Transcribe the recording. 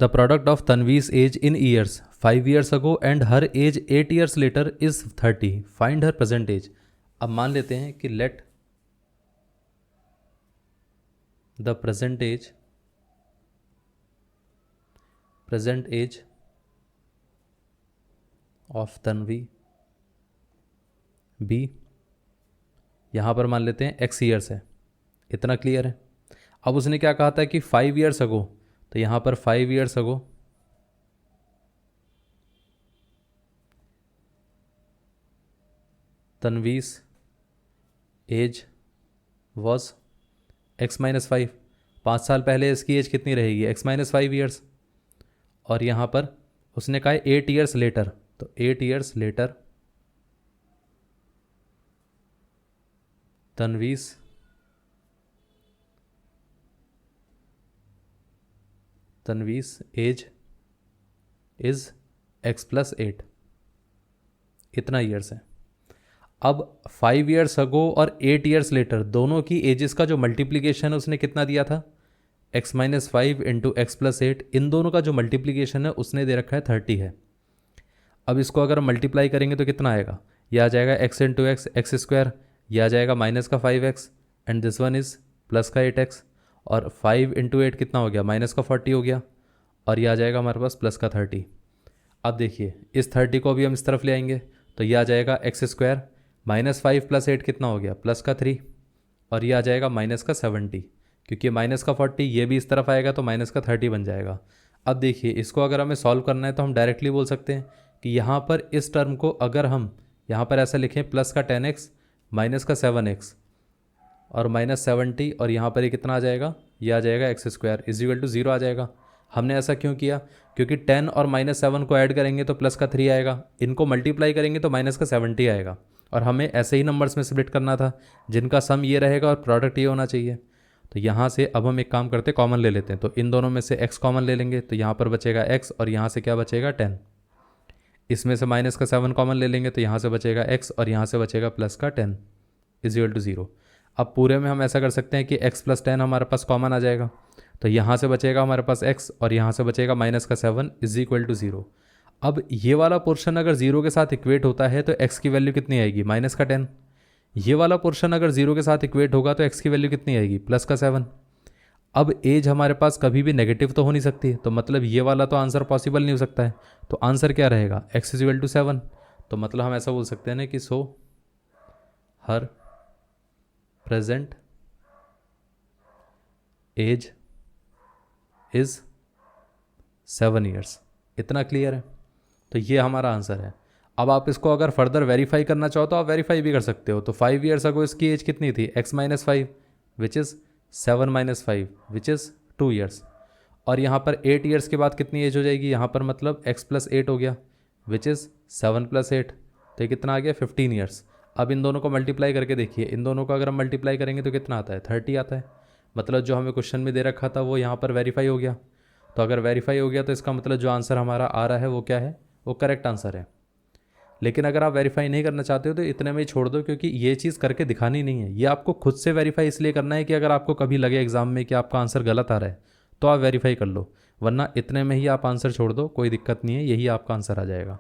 The product of Tanvi's age in years 5 years ago and her age 8 years later is 30. Find her present age. अब मान लेते हैं कि let the present age of Tanvi be, यहाँ पर मान लेते हैं x ईयर्स है. इतना क्लियर है. अब उसने क्या कहा था कि 5 years ago, तो यहाँ पर 5 years ago Tanvi's age was x-5. 5 साल पहले इसकी एज कितनी रहेगी? x-5 years. और यहाँ पर उसने कहा 8 years लेटर, तो 8 years later Tanvi's age is x+8. इतना ईयर्स है. अब 5 years ago और 8 years लेटर दोनों की एजेस का जो मल्टीप्लिकेशन है उसने कितना दिया था? x-5 into x+8. इन दोनों का जो मल्टीप्लिकेशन है उसने दे रखा है 30 है. अब इसको अगर मल्टीप्लाई करेंगे तो कितना आएगा? यह आ जाएगा x into x, x square. यह आ जाएगा माइनस का 5x and this one is plus का 8x. और 5 इंटू 8 कितना हो गया? माइनस का 40 हो गया. और यह आ जाएगा हमारे पास प्लस का 30. अब देखिए इस 30 को भी हम इस तरफ ले आएंगे तो यह आ जाएगा एक्स स्क्वायर. -5 + 8 कितना हो गया? प्लस का 3. और यह आ जाएगा माइनस का 70, क्योंकि माइनस का 40 ये भी इस तरफ आएगा तो माइनस का 30 बन जाएगा. अब देखिए इसको अगर हमें सॉल्व करना है तो हम डायरेक्टली बोल सकते हैं कि यहाँ पर इस टर्म को अगर हम यहाँ पर ऐसा लिखें प्लस का 10x माइनस का 7x और -70 और यहाँ पर ये कितना आ जाएगा? ये आ जाएगा एक्स स्क्वायर इज 0 आ जाएगा. हमने ऐसा क्यों किया? क्योंकि 10 और -7 को ऐड करेंगे तो प्लस का 3 आएगा, इनको मल्टीप्लाई करेंगे तो माइनस का 70 आएगा. और हमें ऐसे ही नंबर्स में स्प्लिट करना था जिनका सम ये रहेगा और प्रोडक्ट ये होना चाहिए. तो यहाँ से अब हम एक काम करते कॉमन ले लेते हैं. तो इन दोनों में से x कॉमन ले लेंगे तो यहाँ पर बचेगा x और यहाँ से क्या बचेगा? 10. इसमें से माइनस का 7 कॉमन ले लेंगे तो यहाँ से बचेगा x और यहाँ से बचेगा प्लस का 10 इज 0. अब पूरे में हम ऐसा कर सकते हैं कि x + 10 हमारे पास कॉमन आ जाएगा. तो यहाँ से बचेगा हमारे पास x और यहाँ से बचेगा माइनस का 7 इज 0. अब ये वाला पोर्शन अगर 0 के साथ इक्वेट होता है तो x की वैल्यू कितनी आएगी? माइनस का 10. ये वाला पोर्शन अगर 0 के साथ इक्वेट होगा तो x की वैल्यू कितनी आएगी? प्लस का 7. अब एज हमारे पास कभी भी नेगेटिव तो हो नहीं सकती, तो मतलब ये वाला तो आंसर पॉसिबल नहीं हो सकता है. तो आंसर क्या रहेगा? x = 7. तो मतलब हम ऐसा बोल सकते हैं ना कि सो हर प्रेजेंट एज इज 7 years. इतना क्लियर है? तो ये हमारा आंसर है. अब आप इसको अगर फर्दर वेरीफाई करना चाहो तो आप वेरीफाई भी कर सकते हो. तो 5 years ago इसकी एज कितनी थी? x-5 which is 7-5 which is 2 years. और यहाँ पर 8 years के बाद कितनी एज हो जाएगी? यहाँ पर मतलब x+8 हो गया विच इज़ 7+8. तो ये कितना आ गया? 15 years. अब इन दोनों को मल्टीप्लाई करके देखिए, इन दोनों को अगर हम मल्टीप्लाई करेंगे तो कितना आता है? 30 आता है. मतलब जो हमें क्वेश्चन में दे रखा था वो यहाँ पर वेरीफाई हो गया. तो अगर वेरीफाई हो गया तो इसका मतलब जो आंसर हमारा आ रहा है वो क्या है? वो करेक्ट आंसर है. लेकिन अगर आप वेरीफाई नहीं करना चाहते हो तो इतने में ही छोड़ दो, क्योंकि ये चीज़ करके दिखानी नहीं है. ये आपको खुद से वेरीफाई इसलिए करना है कि अगर आपको कभी लगे एग्जाम में कि आपका आंसर गलत आ रहा है तो आप वेरीफाई कर लो, वरना इतने में ही आप आंसर छोड़ दो, कोई दिक्कत नहीं है, यही आपका आंसर आ जाएगा.